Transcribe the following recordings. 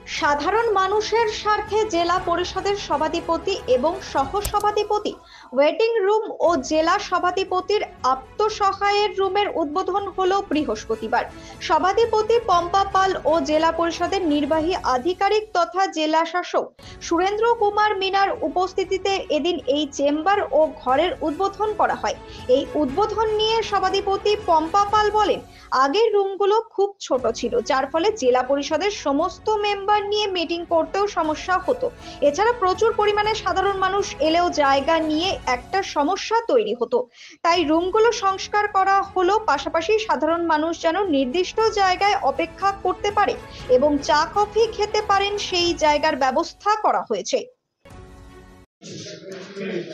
সাধারণ মানুষের স্বার্থে জেলা পরিষদের সভাধিপতি এবং সহসভাধিপতি ওয়েটিং রুম ও জেলা সভাধিপতির আত্মসহায়ের রুমের উদ্বোধন হলো বৃহস্পতিবার। সভাধিপতি পম্পা পাল ও জেলা পরিষদের নির্বাহী আধিকারিক তথা জেলা শাসক সুরেন্দ্র কুমার মিনার উপস্থিতিতে এদিন এই চেম্বার ও ঘরের উদ্বোধন করা হয়। এই উদ্বোধন নিয়ে সভাধিপতি পম্পা পাল বলেন, আগের রুমগুলো খুব ছোট ছিল, যার ফলে জেলা পরিষদের সমস্ত মেম্বার নিয়ে মিটিং করতেও সমস্যা হতো। এছাড়া প্রচুর পরিমাণে সাধারণ মানুষ এলেও জায়গা নিয়ে একটা সমস্যা তৈরি হতো। তাই রুমগুলো সংস্কার করা হলো, পাশাপাশি সাধারণ মানুষ যেন নির্দিষ্ট জায়গায় অপেক্ষা করতে পারে এবং চা কফি খেতে পারেন সেই জায়গার ব্যবস্থা করা হয়েছে।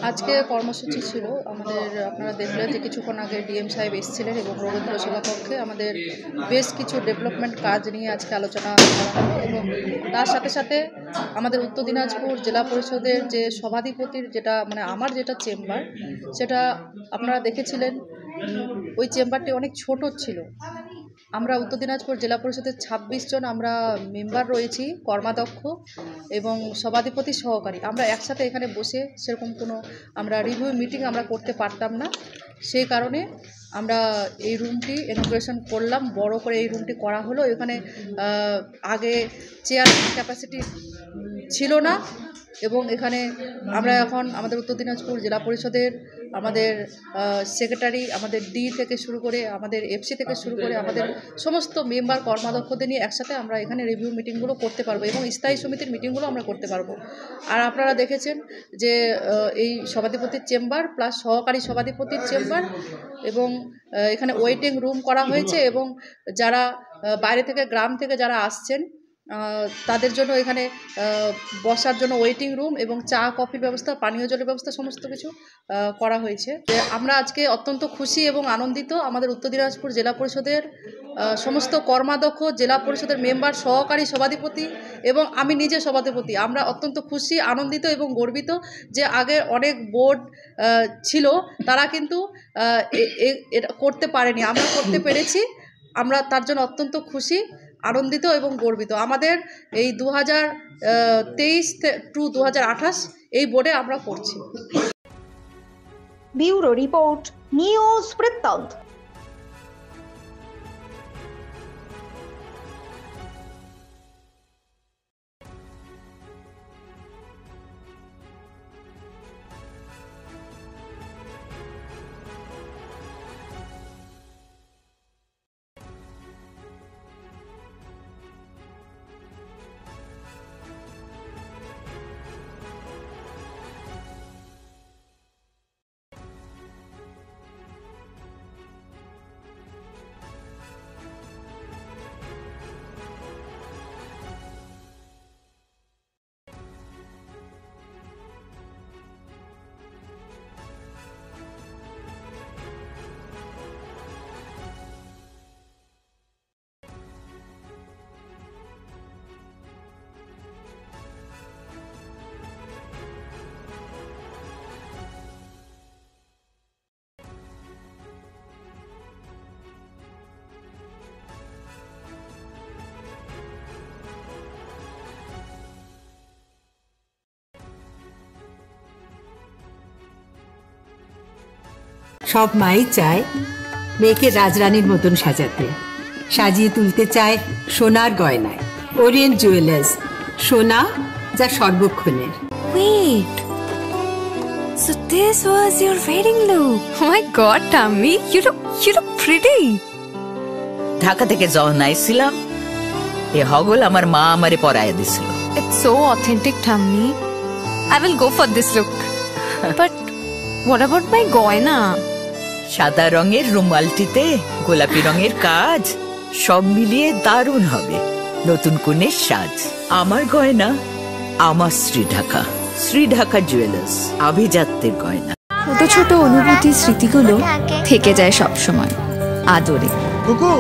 আজকে কর্মসূচি ছিল আমাদের, আপনারা দেখলেন যে কিছুক্ষণ আগে ডিএম সাহেব এসেছিলেন এবং রবীন্দ্র সভাকক্ষে আমাদের বেশ কিছু ডেভেলপমেন্ট কাজ নিয়ে আজকে আলোচনা করা হলো এবং তার সাথে সাথে আমাদের উত্তর দিনাজপুর জেলা পরিষদের যে সভাধিপতির যেটা আমার যেটা চেম্বার, সেটা আপনারা দেখেছিলেন ওই চেম্বারটি অনেক ছোট ছিল। আমরা উত্তর দিনাজপুর জেলা পরিষদের 26 জন আমরা মেম্বার রয়েছি, কর্মাধ্যক্ষ এবং সভাধিপতি সহকারী। আমরা একসাথে এখানে বসে সেরকম কোনো আমরা রিভিউ মিটিং আমরা করতে পারতাম না। সেই কারণে আমরা এই রুমটি ইনোগ্রেশন করলাম, বড় করে এই রুমটি করা হলো। এখানে আগে চেয়ার ক্যাপাসিটি ছিল না এবং এখানে আমরা এখন আমাদের উত্তর দিনাজপুর জেলা পরিষদের আমাদের সেক্রেটারি, আমাদের ডি থেকে শুরু করে আমাদের এফসি থেকে শুরু করে আমাদের সমস্ত মেম্বার কর্মাধ্যক্ষদের নিয়ে একসাথে আমরা এখানে রিভিউ মিটিংগুলো করতে পারবো এবং স্থায়ী সমিতির মিটিংগুলো আমরা করতে পারবো। আর আপনারা দেখেছেন যে এই সভাধিপতির চেম্বার প্লাস সহকারী সভাধিপতির চেম্বার এবং এখানে ওয়েটিং রুম করা হয়েছে এবং যারা বাইরে থেকে গ্রাম থেকে যারা আসছেন তাদের জন্য এখানে বসার জন্য ওয়েটিং রুম এবং চা কফির ব্যবস্থা, পানীয় জলের ব্যবস্থা সমস্ত কিছু করা হয়েছে। আমরা আজকে অত্যন্ত খুশি এবং আনন্দিত। আমাদের উত্তর দিনাজপুর জেলা পরিষদের সমস্ত কর্মাধ্যক্ষ, জেলা পরিষদের মেম্বার, সহকারী সভাধিপতি এবং আমি নিজে সভাধিপতি, আমরা অত্যন্ত খুশি, আনন্দিত এবং গর্বিত যে আগে অনেক বোর্ড ছিল, তারা কিন্তু এটা করতে পারেনি, আমরা করতে পেরেছি। আমরা তার জন্য অত্যন্ত খুশি, আনন্দিত এবং গর্বিত। আমাদের এই 2023 টু 2028 এই বোর্ডে আমরা করছি। ব্যুরো রিপোর্ট, নিউজ বৃত্তান্ত। সব মাই চায় মেয়েকে রাজরানীর মতন সাজাতে, সাজিয়ে তুলতে চায় সোনার গয়নায়। ওরিয়েন্ট জুয়েলার্স, সোনা যা সর্বক্ষণের। Wait, so this was your wedding look? Oh my God, Tammy, you look pretty. Dhaka থেকে যখন আইছিলাম এ হগল আমার মা আমারে পরাইয়া দিছিল। It's so authentic, Tammy. I will go for this look. But what about my goina? সাদা রঙের রুমালটিতে গোলাপি রঙের কাজ, সব মিলিয়ে দারুণ হবে নতুন কনের সাজ। আমার গয়না আমার শ্রী ঢাকা জুয়েলার্স, আভিজাত্যের গয়না। ছোট ছোট অনুভূতি, স্মৃতিগুলো থেকে যায় সব সময় আদরে। কুকু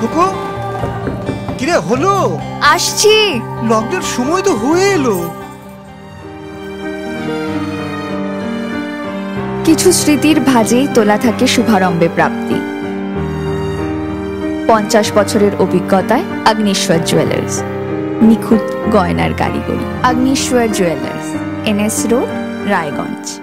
কুকু, কিরে হলো? আসছি, লকডাউন সময় তো হয়ে এলো। কিছু স্মৃতির ভাজেই তোলা থাকে শুভারম্ভে প্রাপ্তি। 50 বছরের অভিজ্ঞতায় অগ্নিশ্বর জুয়েলার্স। নিখুঁত গয়নার কারিগরি। Agneshwar jewellers, NS road, Raiganj.